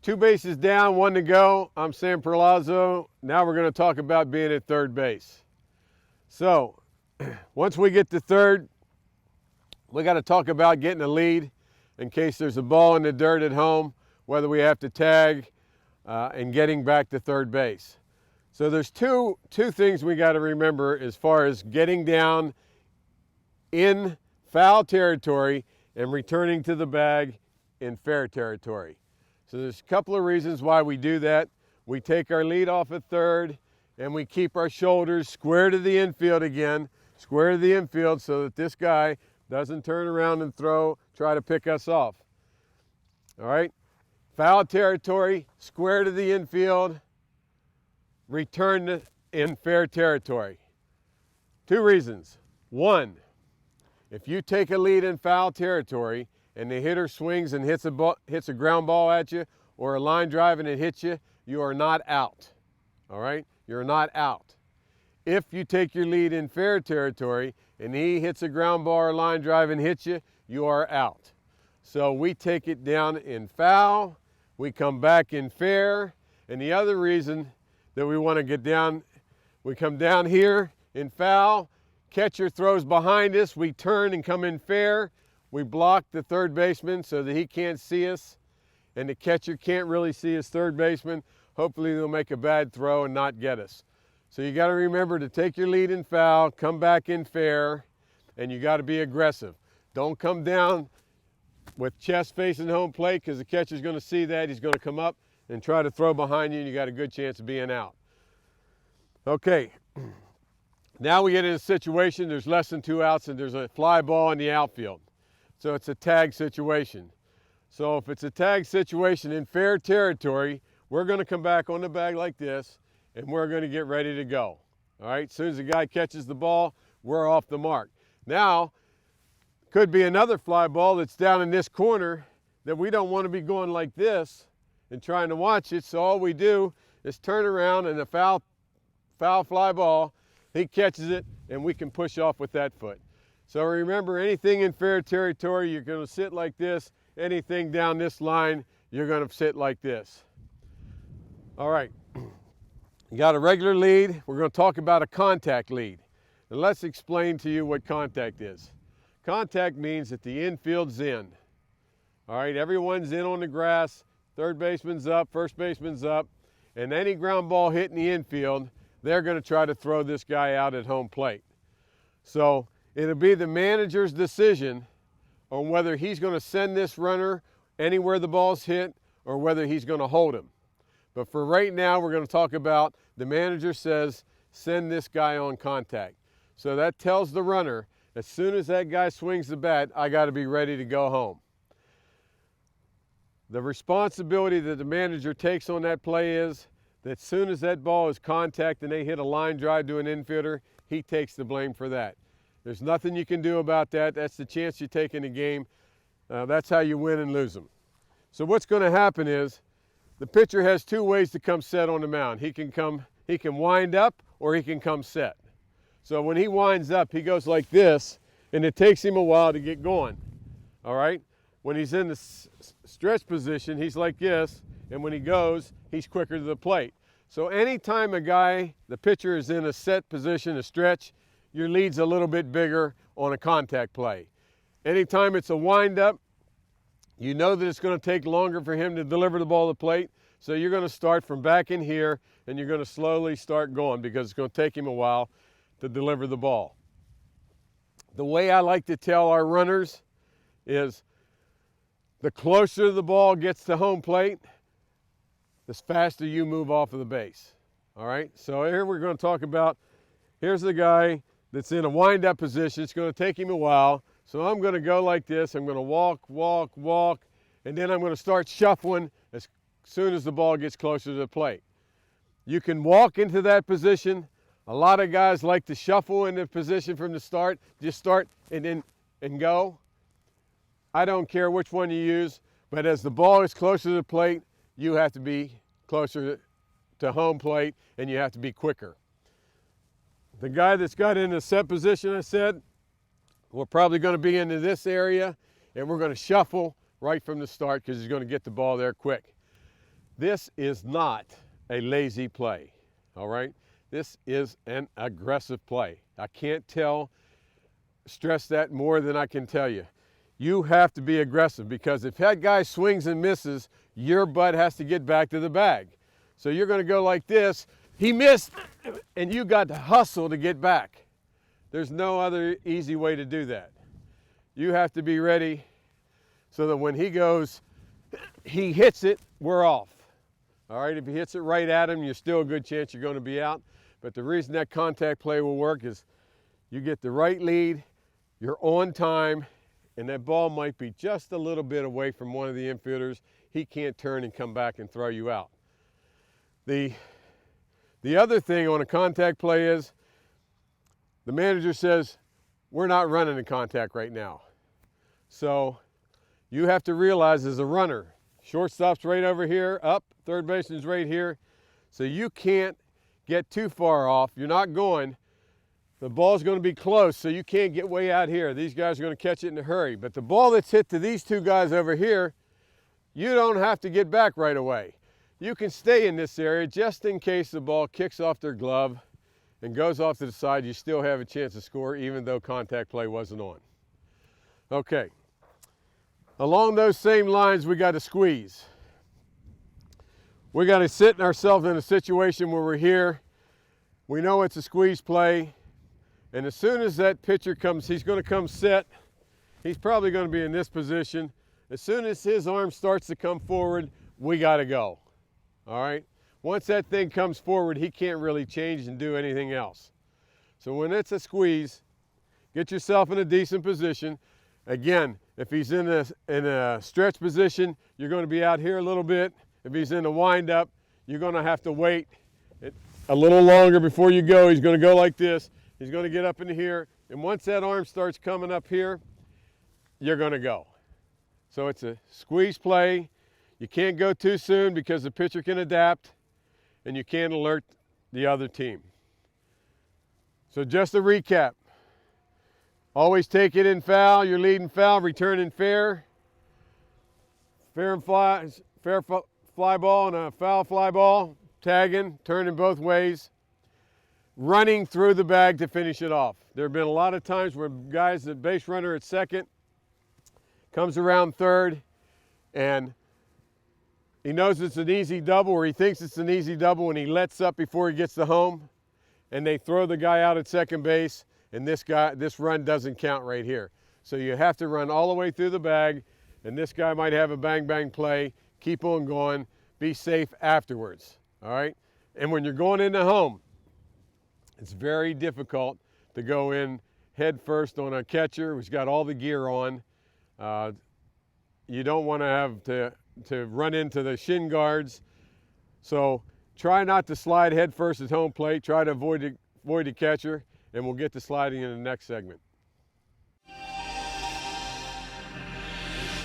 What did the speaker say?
2 bases down, 1 to go. I'm Sam Perlozo. Now we're going to talk about being at third base. So, once we get to third, we got to talk about getting a lead in case there's a ball in the dirt at home, whether we have to tag and getting back to third base. So there's two things we got to remember as far as getting down in foul territory and returning to the bag in fair territory. So there's a couple of reasons why we do that. We take our lead off at third and we keep our shoulders square to the infield again, square to the infield so that this guy doesn't turn around and try to pick us off. All right? Foul territory, square to the infield, return in fair territory. 2 reasons. 1, if you take a lead in foul territory and the hitter swings and hits a ground ball at you or a line drive and it hits you, you are not out. All right? You're not out. If you take your lead in fair territory and he hits a ground ball or line drive and hits you, you are out. So we take it down in foul, we come back in fair, and the other reason that we want to get down, we come down here in foul, catcher throws behind us, we turn and come in fair, we block the third baseman so that he can't see us, and the catcher can't really see his third baseman. Hopefully they'll make a bad throw and not get us. So you got to remember to take your lead in foul, come back in fair, and you got to be aggressive. Don't come down with chest facing home plate because the catcher's going to see that. He's going to come up and try to throw behind you, and you got a good chance of being out. Okay, now we get in a situation, there's less than 2 outs and there's a fly ball in the outfield. So it's a tag situation. So if it's a tag situation in fair territory, we're going to come back on the bag like this and we're going to get ready to go. All right, as soon as the guy catches the ball, we're off the mark. Now, could be another fly ball that's down in this corner that we don't want to be going like this and trying to watch it. So all we do is turn around and a foul fly ball, he catches it and we can push off with that foot. So remember, anything in fair territory, you're going to sit like this. Anything down this line, you're going to sit like this. All right, you got a regular lead. We're going to talk about a contact lead. And let's explain to you what contact is. Contact means that the infield's in. All right, everyone's in on the grass. Third baseman's up, first baseman's up. And any ground ball hit in the infield, they're going to try to throw this guy out at home plate. So it'll be the manager's decision on whether he's going to send this runner anywhere the ball's hit or whether he's going to hold him. But for right now, we're going to talk about the manager says, send this guy on contact. So that tells the runner, as soon as that guy swings the bat, I got to be ready to go home. The responsibility that the manager takes on that play is that as soon as that ball is contact and they hit a line drive to an infielder, he takes the blame for that. There's nothing you can do about that. That's the chance you take in the game. That's how you win and lose them. So what's going to happen is the pitcher has 2 ways to come set on the mound. He can wind up or he can come set. So when he winds up, he goes like this, and it takes him a while to get going. All right? When he's in the stretch position, he's like this, and when he goes, he's quicker to the plate. So anytime the pitcher is in a set position, a stretch, your lead's a little bit bigger on a contact play. Anytime it's a windup, you know that it's going to take longer for him to deliver the ball to the plate, so you're going to start from back in here, and you're going to slowly start going because it's going to take him a while to deliver the ball. The way I like to tell our runners is the closer the ball gets to home plate, the faster you move off of the base. All right, so here we're going to talk about, here's the guy that's in a wind-up position. It's going to take him a while. So I'm going to go like this. I'm going to walk, walk, walk, and then I'm going to start shuffling as soon as the ball gets closer to the plate. You can walk into that position. A lot of guys like to shuffle into position from the start. Just start and go. I don't care which one you use, but as the ball is closer to the plate, you have to be closer to home plate and you have to be quicker. The guy that's got in a set position, I said, we're probably going to be into this area, and we're going to shuffle right from the start because he's going to get the ball there quick. This is not a lazy play, all right? This is an aggressive play. I can't stress that more than I can tell you. You have to be aggressive, because if that guy swings and misses, your butt has to get back to the bag. So you're going to go like this. He missed, and you got to hustle to get back. There's no other easy way to do that. You have to be ready so that when he goes, he hits it, we're off. All right, if he hits it right at him, you're still a good chance you're going to be out. But the reason that contact play will work is you get the right lead, you're on time, and that ball might be just a little bit away from one of the infielders. He can't turn and come back and throw you out. The other thing on a contact play is the manager says, we're not running a contact right now. So you have to realize as a runner, shortstop's right over here, up, third baseman's right here. So you can't get too far off. You're not going. The ball's going to be close, so you can't get way out here. These guys are going to catch it in a hurry. But the ball that's hit to these two guys over here, you don't have to get back right away. You can stay in this area just in case the ball kicks off their glove and goes off to the side. You still have a chance to score even though contact play wasn't on. Okay. Along those same lines, we got to squeeze. We got to sit ourselves in a situation where we're here. We know it's a squeeze play. And as soon as that pitcher comes, he's going to come set. He's probably going to be in this position. As soon as his arm starts to come forward, we got to go. All right? Once that thing comes forward, he can't really change and do anything else. So when it's a squeeze, get yourself in a decent position. Again, if he's in a stretch position, you're going to be out here a little bit. If he's in a windup, you're going to have to wait a little longer before you go. He's going to go like this. He's going to get up into here, and once that arm starts coming up here, you're going to go. So it's a squeeze play. You can't go too soon because the pitcher can adapt, and you can't alert the other team. So just a recap. Always take it in foul. You're leading foul, returning fair. Fair fly ball and a foul fly ball. Tagging, turning both ways. Running through the bag to finish it off. There have been a lot of times where guys, the base runner at second, comes around third, and he knows it's an easy double, or he thinks it's an easy double, and he lets up before he gets to home, and they throw the guy out at second base, and this run doesn't count right here. So you have to run all the way through the bag, and this guy might have a bang-bang play, keep on going, be safe afterwards, all right? And when you're going into home, it's very difficult to go in head first on a catcher who's got all the gear on. You don't want to have to run into the shin guards. So try not to slide head first at home plate. Try to avoid the catcher, and we'll get to sliding in the next segment.